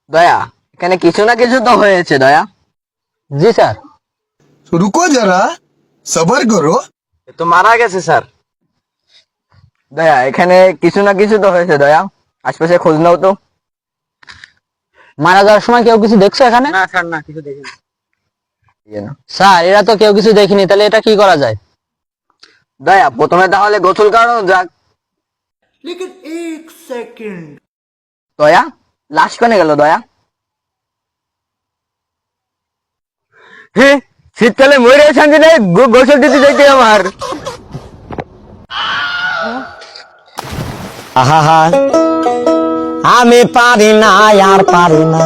দয়া, এখানে কিছু না কিছু তো হয়েছে দয়া। জি স্যার। रुको जरा सबर करो। এ তো মারা গেছে স্যার। দয়া, এখানে কিছু না কিছু তো হয়েছে দয়া, আশপাশে খোঁজ নাও তো। মারা যাওয়ার সময় কেউ কিছু দেখছো এখানে? না স্যার, না কিছু দেখিনি। স্যার এরা তো কেউ কিছু দেখিনি, তাহলে এটা কি করা যায়? দয়া, প্রথমে তাহলে গোসল করানো যাক। দয়া, লাশ কেন গেল দয়া? হ্যাঁ, শীতকালে মরে শান্তি নেই, গোসল দিতে যাইতে আমার। আহা, আমি পারি না আর পারি না।